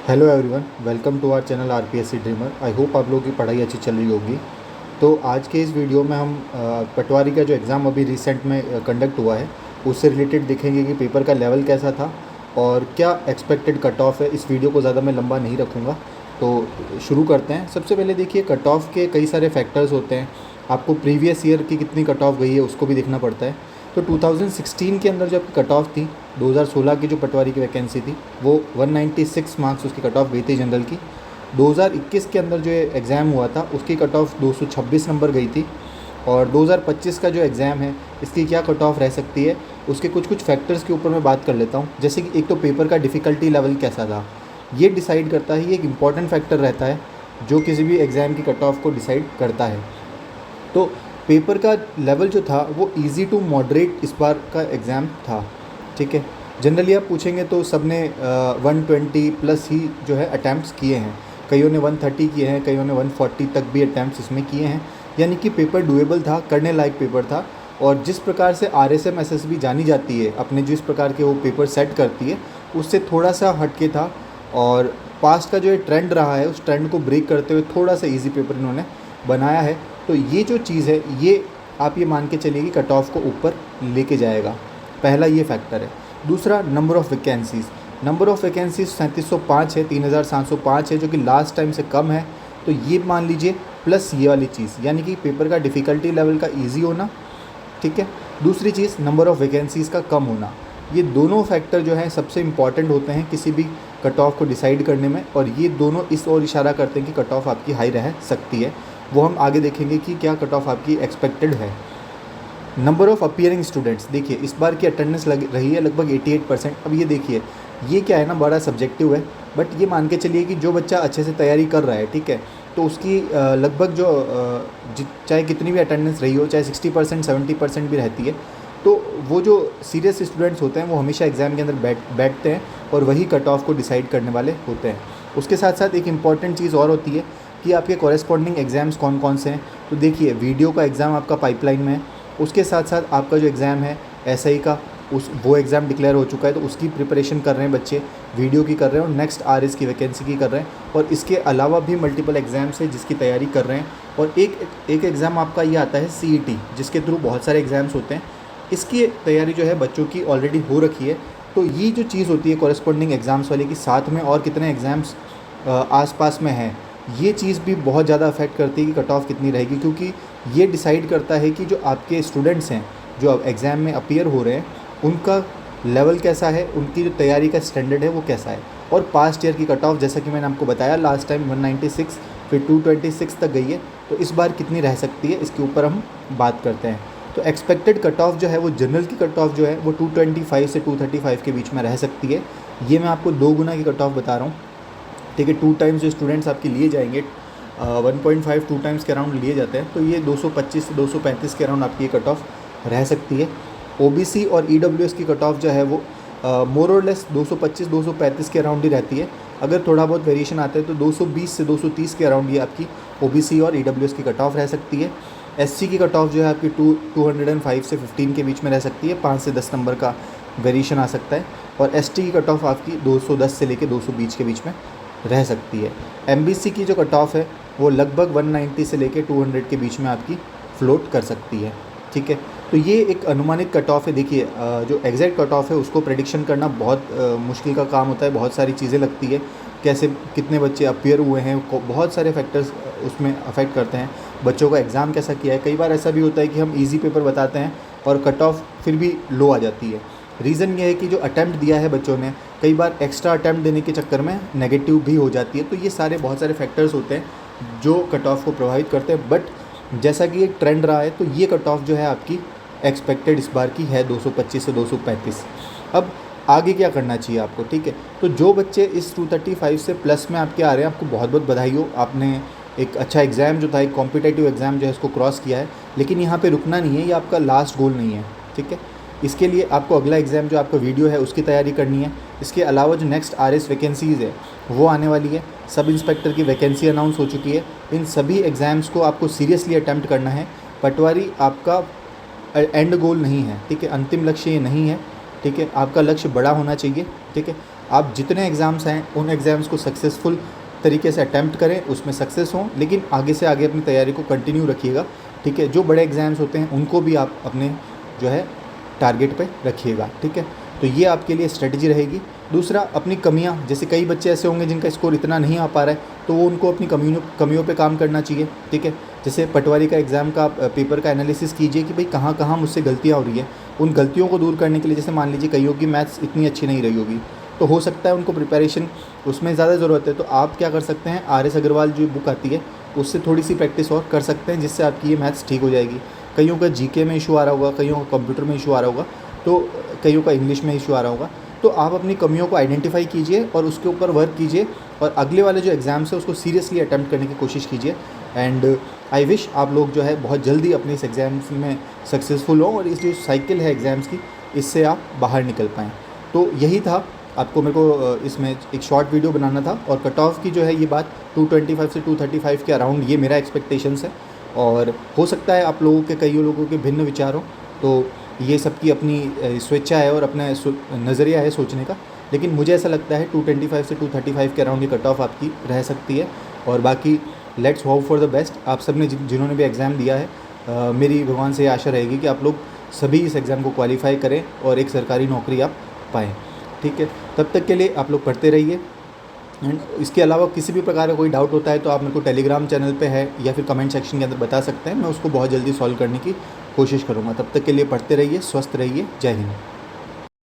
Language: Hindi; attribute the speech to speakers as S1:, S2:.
S1: Hello everyone, welcome to our channel RPSC dreamer. I hope आप लोगों की पढ़ाई अच्छी चल रही होगी। तो आज के इस वीडियो में हम पटवारी का जो एग्ज़ाम अभी रिसेंट में कंडक्ट हुआ है उससे रिलेटेड देखेंगे कि पेपर का लेवल कैसा था और क्या एक्सपेक्टेड कट ऑफ है। इस वीडियो को ज़्यादा मैं लंबा नहीं रखूँगा, तो शुरू करते हैं। सबसे पहले देखिए, कट ऑफ के कई सारे फैक्टर्स होते हैं। आपको प्रीवियस ईयर की कितनी कट ऑफ गई है उसको भी देखना पड़ता है। तो 2016 के अंदर जो आपकी कट ऑफ थी, 2016 की जो पटवारी की वैकेंसी थी वो 196 मार्क्स उसकी कट ऑफ गई थी जनरल की। 2021 के अंदर जो एग्ज़ाम हुआ था उसकी कट ऑफ 226 नंबर गई थी। और 2025 का जो एग्ज़ाम है इसकी क्या कट ऑफ रह सकती है, उसके कुछ कुछ फैक्टर्स के ऊपर मैं बात कर लेता हूँ। जैसे कि एक तो पेपर का डिफ़िकल्टी लेवल कैसा था, ये डिसाइड करता है। ये एक इम्पॉर्टेंट फैक्टर रहता है जो किसी भी एग्ज़ाम की कट ऑफ को डिसाइड करता है। तो पेपर का लेवल जो था वो इजी टू मॉडरेट इस बार का एग्ज़ाम था, ठीक है। जनरली आप पूछेंगे तो सब ने 120 प्लस ही जो है अटैम्प्ट्स किए हैं। कईयों ने 130 किए हैं, कईयों ने 140 तक भी अटैम्प्ट्स इसमें किए हैं। यानी कि पेपर डुएबल था, करने लायक पेपर था। और जिस प्रकार से RSM SSB जानी जाती है, अपने जिस प्रकार के वो पेपर सेट करती है उससे थोड़ा सा हटके था। और पास्ट का जो ये ट्रेंड रहा है उस ट्रेंड को ब्रेक करते हुए थोड़ा सा ईजी पेपर इन्होंने बनाया है। तो ये जो चीज़ है ये आप ये मान के चलिए कि कट ऑफ को ऊपर लेके जाएगा। पहला ये फैक्टर है। दूसरा, number of vacancies. Number of vacancies 3705 है, 3705 है, जो कि लास्ट टाइम से कम है। तो ये मान लीजिए, प्लस ये वाली चीज़ यानी कि पेपर का डिफ़िकल्टी लेवल का ईजी होना, ठीक है। दूसरी चीज़, नंबर ऑफ़ वैकेंसीज़ का कम होना। ये दोनों फैक्टर जो हैं सबसे इम्पॉर्टेंट होते हैं किसी भी कट ऑफ को डिसाइड करने में। और ये दोनों इस ओर इशारा करते हैं कि कट ऑफ आपकी हाई रह सकती है। वो हम आगे देखेंगे कि क्या कट ऑफ आपकी एक्सपेक्टेड है। नंबर ऑफ़ अपीयरिंग स्टूडेंट्स, देखिए इस बार की अटेंडेंस लग रही है लगभग 88%। अब ये देखिए, ये क्या है ना, बड़ा सब्जेक्टिव है। बट ये मान के चलिए कि जो बच्चा अच्छे से तैयारी कर रहा है, ठीक है, तो उसकी लगभग जो चाहे कितनी भी अटेंडेंस रही हो, चाहे 60% 70% भी रहती है, तो वो जो सीरियस स्टूडेंट्स होते हैं वो हमेशा एग्ज़ाम के अंदर बैठते हैं और वही कट ऑफ को डिसाइड करने वाले होते हैं। उसके साथ साथ एक इम्पॉर्टेंट चीज़ और होती है कि आपके कॉरेस्पॉन्डिंग एग्ज़ाम्स कौन कौन से हैं। तो देखिए, वीडियो का एग्ज़ाम आपका पाइपलाइन में है। उसके साथ साथ आपका जो एग्ज़ाम है SI का, वो एग्ज़ाम डिक्लेयर हो चुका है, तो उसकी प्रिपरेशन कर रहे हैं बच्चे, वीडियो की कर रहे हैं और नेक्स्ट RS की वैकेंसी की कर रहे हैं। और इसके अलावा भी मल्टीपल एग्ज़ाम्स है जिसकी तैयारी कर रहे हैं। और एक एग्ज़ाम आपका ये आता है CET, जिसके थ्रू बहुत सारे एग्ज़ाम्स होते हैं। इसकी तैयारी जो है बच्चों की ऑलरेडी हो रखी है। तो ये जो चीज़ होती है कॉरेस्पॉन्डिंग एग्ज़ाम्स वाले की, साथ में और कितने एग्ज़ाम्स आसपास में हैं, ये चीज़ भी बहुत ज़्यादा अफेक्ट करती है कि कट ऑफ कितनी रहेगी। क्योंकि ये डिसाइड करता है कि जो आपके स्टूडेंट्स हैं जो अब एग्ज़ाम में अपीयर हो रहे हैं उनका लेवल कैसा है, उनकी जो तैयारी का स्टैंडर्ड है वो कैसा है। और पास्ट ईयर की कट ऑफ, जैसा कि मैंने आपको बताया, लास्ट टाइम 196 फिर 226 तक गई है। तो इस बार कितनी रह सकती है इसके ऊपर हम बात करते हैं। तो एक्सपेक्टेड कट ऑफ जो है वो जनरल की कट ऑफ जो है वो 225 से 235 के बीच में रह सकती है। ये मैं आपको 2 गुना की कट ऑफ बता रहा हूँ, ठीक है। 2 टाइम्स जो स्टूडेंट्स आपके लिए जाएंगे, 1.5 2 टाइम्स के अराउंड लिए जाते हैं, तो ये 225 से 235 के अराउंड आपकी ये कट ऑफ रह सकती है। OBC और EWS की कट ऑफ जो है वो मोर और लेस 225 235 के अराउंड ही रहती है। अगर थोड़ा बहुत वेरिएशन आता है तो 220 से 230 के अराउंड ये आपकी OBC और EWS की कट ऑफ रह सकती है। SC की कट ऑफ जो है आपकी 205 से 15 के बीच में रह सकती है, 5 से 10 नंबर का वेरिएशन आ सकता है। और ST की कट ऑफ आपकी 210 से लेकर 220 के बीच में रह सकती है। MBC की जो कट ऑफ है वो लगभग 190 से लेकर 200 के बीच में आपकी फ्लोट कर सकती है, ठीक है। तो ये एक अनुमानित कट ऑफ है। देखिए, जो एग्जैक्ट कट ऑफ है उसको प्रेडिक्शन करना बहुत मुश्किल का काम होता है। बहुत सारी चीज़ें लगती है, कैसे कितने बच्चे अपीयर हुए हैं, बहुत सारे फैक्टर्स उसमें अफेक्ट करते हैं। बच्चों का एग्ज़ाम कैसा किया है, कई बार ऐसा भी होता है कि हम ईजी पेपर बताते हैं और कट ऑफ फिर भी लो आ जाती है। रीज़न ये है कि जो अटैम्प्ट दिया है बच्चों ने, कई बार एक्स्ट्रा अटैम्प्ट देने के चक्कर में नेगेटिव भी हो जाती है। तो ये सारे बहुत सारे फैक्टर्स होते हैं जो कट ऑफ को प्रभावित करते हैं। बट जैसा कि एक ट्रेंड रहा है तो ये कट ऑफ जो है आपकी एक्सपेक्टेड इस बार की है 225 से 235। अब आगे क्या करना चाहिए आपको, ठीक है। तो जो बच्चे इस 235 से प्लस में आपके आ रहे हैं, आपको बहुत बहुत बधाई हो। आपने एक अच्छा एग्ज़ाम जो था, एक कॉम्पिटेटिव एग्ज़ाम जो है इसको क्रॉस किया है। लेकिन यहाँ पे रुकना नहीं है, ये आपका लास्ट गोल नहीं है, ठीक है। इसके लिए आपको अगला एग्ज़ाम जो आपका वीडियो है उसकी तैयारी करनी है। इसके अलावा जो नेक्स्ट RS वैकेंसीज़ है वो आने वाली है। सब इंस्पेक्टर की वैकेंसी अनाउंस हो चुकी है। इन सभी एग्ज़ाम्स को आपको सीरियसली अटैम्प्ट करना है। पटवारी आपका एंड गोल नहीं है, ठीक है, अंतिम लक्ष्य ये नहीं है, ठीक है। आपका लक्ष्य बड़ा होना चाहिए, ठीक है। आप जितने एग्ज़ाम्स हैं उन एग्ज़ाम्स को सक्सेसफुल तरीके से अटैम्प्ट करें, उसमें सक्सेस हों, लेकिन आगे से आगे अपनी तैयारी को कंटिन्यू रखिएगा, ठीक है। जो बड़े एग्ज़ाम्स होते हैं उनको भी आप अपने जो है टारगेट पे रखिएगा, ठीक है। तो ये आपके लिए स्ट्रेटजी रहेगी। दूसरा, अपनी कमियां, जैसे कई बच्चे ऐसे होंगे जिनका स्कोर इतना नहीं आ पा रहा है, तो वो उनको अपनी कमियों पे काम करना चाहिए, ठीक है। जैसे पटवारी का एग्ज़ाम का पेपर का एनालिसिस कीजिए कि भाई कहाँ कहाँ मुझसे गलतियाँ हो रही हैं। उन गलतियों को दूर करने के लिए, जैसे मान लीजिए कईयों की मैथ्स इतनी अच्छी नहीं रही होगी, तो हो सकता है उनको प्रिपरेशन उसमें ज़्यादा ज़रूरत है, तो आप क्या कर सकते हैं, RS अग्रवाल जो बुक आती है उससे थोड़ी सी प्रैक्टिस और कर सकते हैं, जिससे आपकी ये मैथ्स ठीक हो जाएगी। कईयों का GK में इशू आ रहा होगा, कईयों का कंप्यूटर में इशू आ रहा होगा, तो कईयों का इंग्लिश में इशू आ रहा होगा। तो आप अपनी कमियों को आइडेंटिफाई कीजिए और उसके ऊपर वर्क कीजिए, और अगले वाले जो एग्ज़ाम्स है उसको सीरियसली अटैम्प्ट करने की कोशिश कीजिए। एंड आई विश आप लोग जो है बहुत जल्दी अपने इस एग्ज़ाम्स में सक्सेसफुल हों, और इस जो साइकिल है एग्ज़ाम्स की, इससे आप बाहर निकल पाएँ। तो यही था, आपको मेरे को इसमें एक शॉर्ट वीडियो बनाना था। और कट ऑफ की जो है ये बात 225 से 235 के अराउंड, ये मेरा एक्सपेक्टेशंस है, और हो सकता है आप लोगों के, कई लोगों के भिन्न विचार हों, तो ये सबकी अपनी स्वेच्छा है और अपना नज़रिया है सोचने का। लेकिन मुझे ऐसा लगता है 225 से 235 के अराउंड ये कट ऑफ आपकी रह सकती है। और बाकी let's hope for the best. आप सब ने जिन्होंने भी एग्ज़ाम दिया है, मेरी भगवान से ये आशा रहेगी कि आप लोग सभी इस एग्ज़ाम को क्वालिफाई करें और एक सरकारी नौकरी आप पाएँ, ठीक है। तब तक के लिए आप लोग पढ़ते रहिए। एंड इसके अलावा किसी भी प्रकार का कोई डाउट होता है तो आप मेरे को टेलीग्राम चैनल पे है या फिर कमेंट सेक्शन के अंदर बता सकते हैं, मैं उसको बहुत जल्दी सॉल्व करने की कोशिश करूँगा। तब तक के लिए पढ़ते रहिए, स्वस्थ रहिए। जय हिंद।